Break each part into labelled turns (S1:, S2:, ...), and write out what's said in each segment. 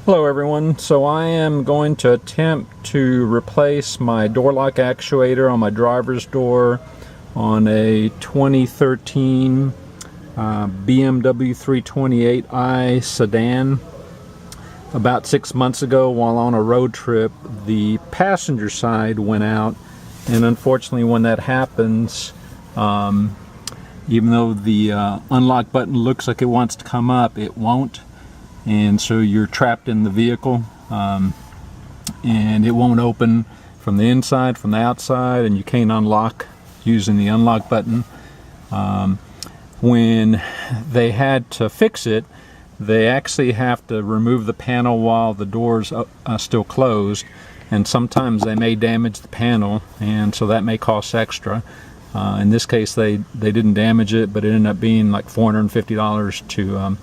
S1: Hello everyone, so I am going to attempt to replace my door lock actuator on my driver's door on a 2013 BMW 328i sedan. About 6 months ago, while on a road trip, the passenger side went out, and unfortunately when that happens, even though the unlock button looks like it wants to come up, it won't. And so you're trapped in the vehicle, and it won't open from the inside, from the outside, and you can't unlock using the unlock button. When they had to fix it, they actually have to remove the panel while the door's still closed, and sometimes they may damage the panel, and so that may cost extra. In this case, they didn't damage it, but it ended up being like $450 to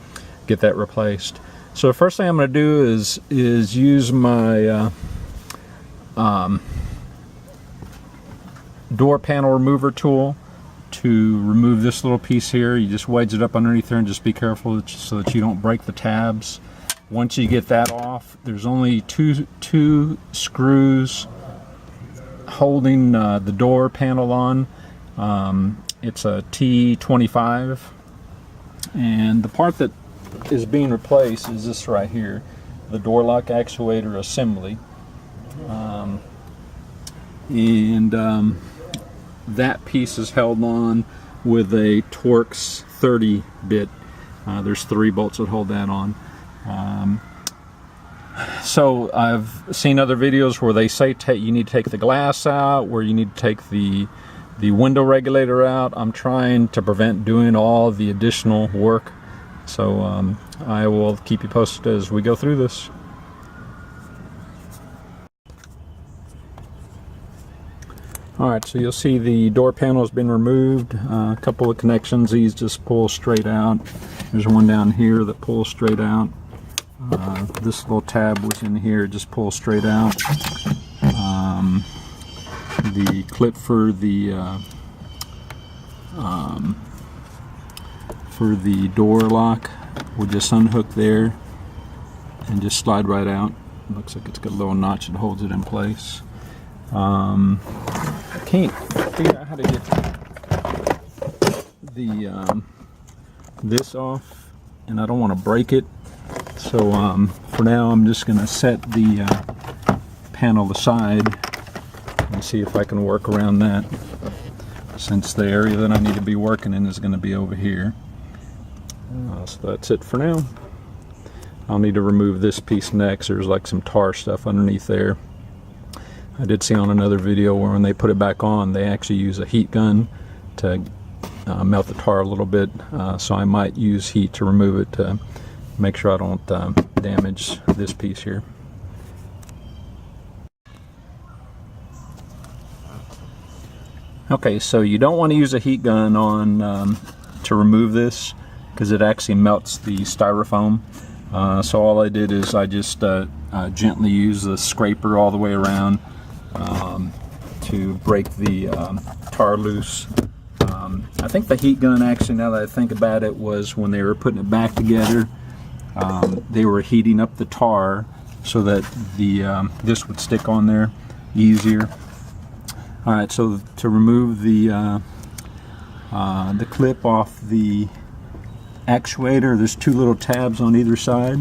S1: get that replaced. So the first thing I'm going to do is use my door panel remover tool to remove this little piece here. You just wedge it up underneath there and just be careful so that you don't break the tabs. Once you get that off, there's only two screws holding the door panel on. It's a T25, and the part that is being replaced is this right here, the door lock actuator assembly, that piece is held on with a Torx 30 bit. There's 3 bolts that hold that on. So I've seen other videos where they say you need to take the glass out, where you need to take the window regulator out. I'm trying to prevent doing all the additional work. So I will keep you posted as we go through this. Alright, so you'll see the door panel has been removed. A couple of connections, these just pull straight out. There's one down here that pulls straight out. This little tab was in here, just pulls straight out. The clip for the door lock will just unhook there and just slide right out. Looks like it's got a little notch that holds it in place. I can't figure out how to get the this off, and I don't want to break it, so for now I'm just going to set the panel aside and see if I can work around that, since the area that I need to be working in is going to be over here. So that's it for now. I'll need to remove this piece next. There's like some tar stuff underneath there. I did see on another video where when they put it back on, they actually use a heat gun to melt the tar a little bit. So I might use heat to remove it to make sure I don't damage this piece here. Okay, so you don't want to use a heat gun on to remove this, because it actually melts the styrofoam. So all I did is I just gently used the scraper all the way around to break the tar loose. I think the heat gun, actually, now that I think about it, was when they were putting it back together, they were heating up the tar so that this would stick on there easier. Alright, so to remove the clip off the actuator, there's 2 little tabs on either side.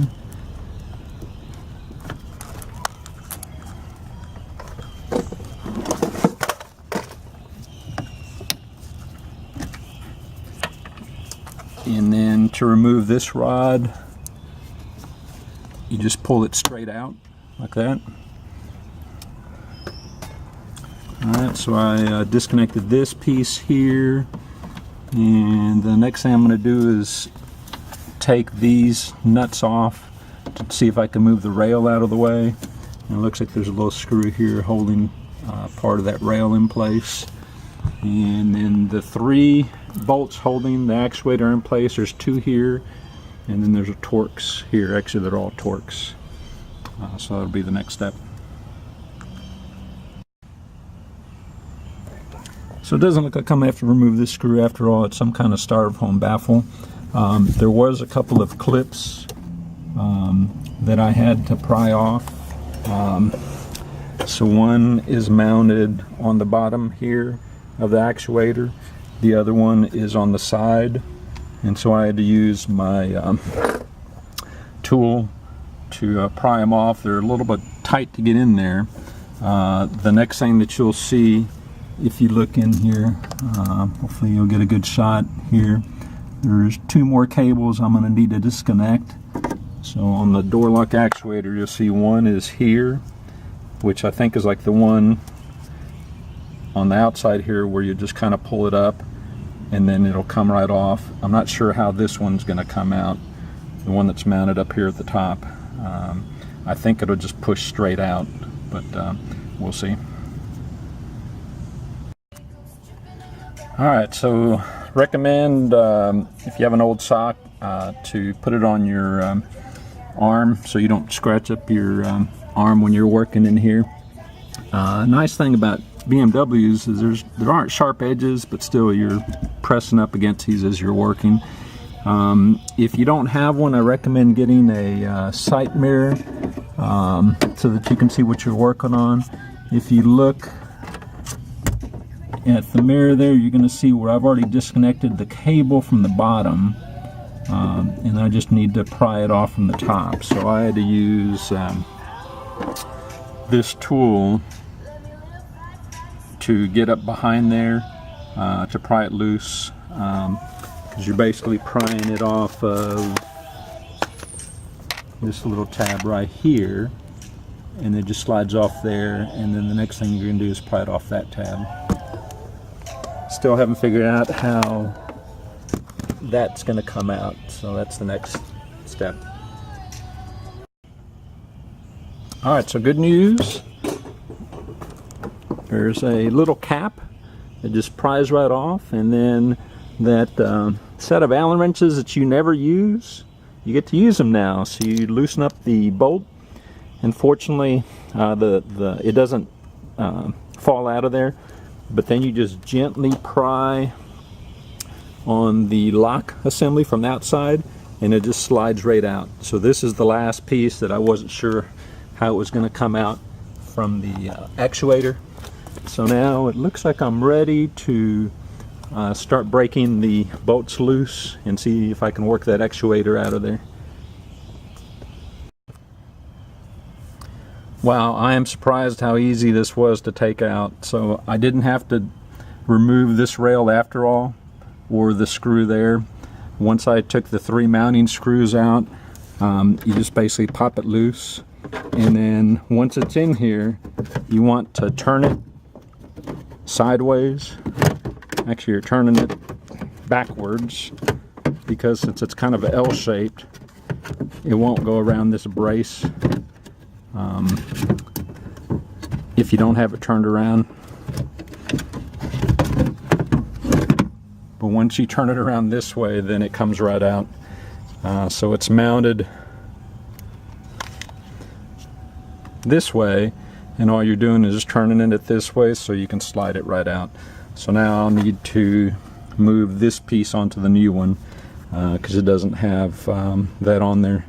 S1: And then to remove this rod, you just pull it straight out like that. Alright, so I disconnected this piece here, and the next thing I'm going to do is take these nuts off to see if I can move the rail out of the way. And it looks like there's a little screw here holding part of that rail in place. And then the 3 bolts holding the actuator in place, there's 2 here, and then there's a Torx here. Actually, they're all Torx. So that'll be the next step. So it doesn't look like I'm going to have to remove this screw after all. It's some kind of styrofoam baffle. There was a couple of clips that I had to pry off. So one is mounted on the bottom here of the actuator, the other one is on the side, and so I had to use my tool to pry them off. They're a little bit tight to get in there. The next thing that you'll see if you look in here, hopefully you'll get a good shot here, there's two more cables I'm going to need to disconnect. So on the door lock actuator, you'll see one is here, which I think is like the one on the outside here where you just kind of pull it up and then it'll come right off. I'm not sure how this one's going to come out, the one that's mounted up here at the top. I think it'll just push straight out, but we'll see. Alright, so recommend if you have an old sock to put it on your arm so you don't scratch up your arm when you're working in here. Nice thing about BMWs is there aren't sharp edges, but still you're pressing up against these as you're working. If you don't have one, I recommend getting a sight mirror so that you can see what you're working on. If you look at the mirror there, you're going to see where I've already disconnected the cable from the bottom, and I just need to pry it off from the top. So I had to use this tool to get up behind there to pry it loose, because you're basically prying it off of this little tab right here, and it just slides off there, and then the next thing you're going to do is pry it off that tab. Still haven't figured out how that's going to come out, so that's the next step. Alright, so good news. There's a little cap that just pries right off, and then that set of Allen wrenches that you never use, you get to use them now. So you loosen up the bolt, and fortunately it doesn't fall out of there, but then you just gently pry on the lock assembly from the outside and it just slides right out. So this is the last piece that I wasn't sure how it was going to come out from the actuator. So now it looks like I'm ready to start breaking the bolts loose and see if I can work that actuator out of there. Wow, I am surprised how easy this was to take out. So I didn't have to remove this rail after all, or the screw there. Once I took the 3 mounting screws out, you just basically pop it loose, and then once it's in here, you want to turn it sideways. Actually, you're turning it backwards, because since it's kind of L-shaped, it won't go around this brace if you don't have it turned around. But once you turn it around this way, then it comes right out. So it's mounted this way, and all you're doing is just turning it this way so you can slide it right out. So now I'll need to move this piece onto the new one because it doesn't have that on there.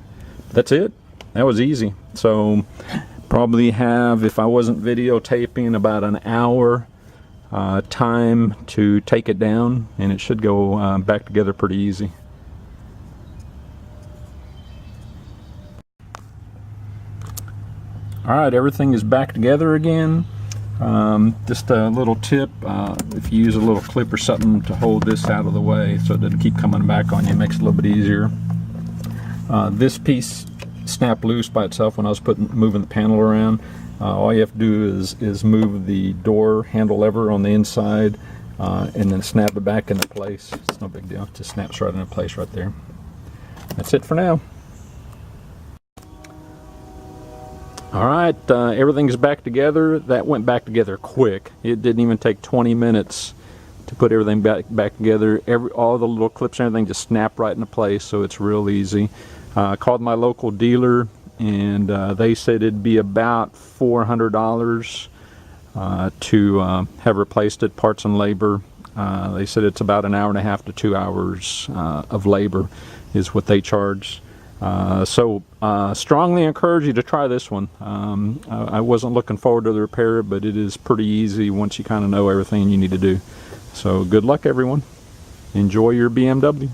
S1: That's it. That was easy. So probably have, if I wasn't videotaping, about an hour time to take it down, and it should go back together pretty easy. Alright, everything is back together again. Just a little tip, if you use a little clip or something to hold this out of the way so it doesn't keep coming back on you, it makes it a little bit easier. This piece snapped loose by itself when I was moving the panel around. All you have to do is move the door handle lever on the inside and then snap it back into place. It's no big deal, it just snaps right into place right there. That's it for now. Alright, everything's back together. That went back together quick. It didn't even take 20 minutes to put everything back together. All the little clips and everything just snap right into place, so it's real easy. I called my local dealer, and they said it'd be about $400 to have replaced it, parts and labor. They said it's about an hour and a half to 2 hours of labor is what they charge. Strongly encourage you to try this one. I wasn't looking forward to the repair, but it is pretty easy once you kind of know everything you need to do. So good luck, everyone. Enjoy your BMW.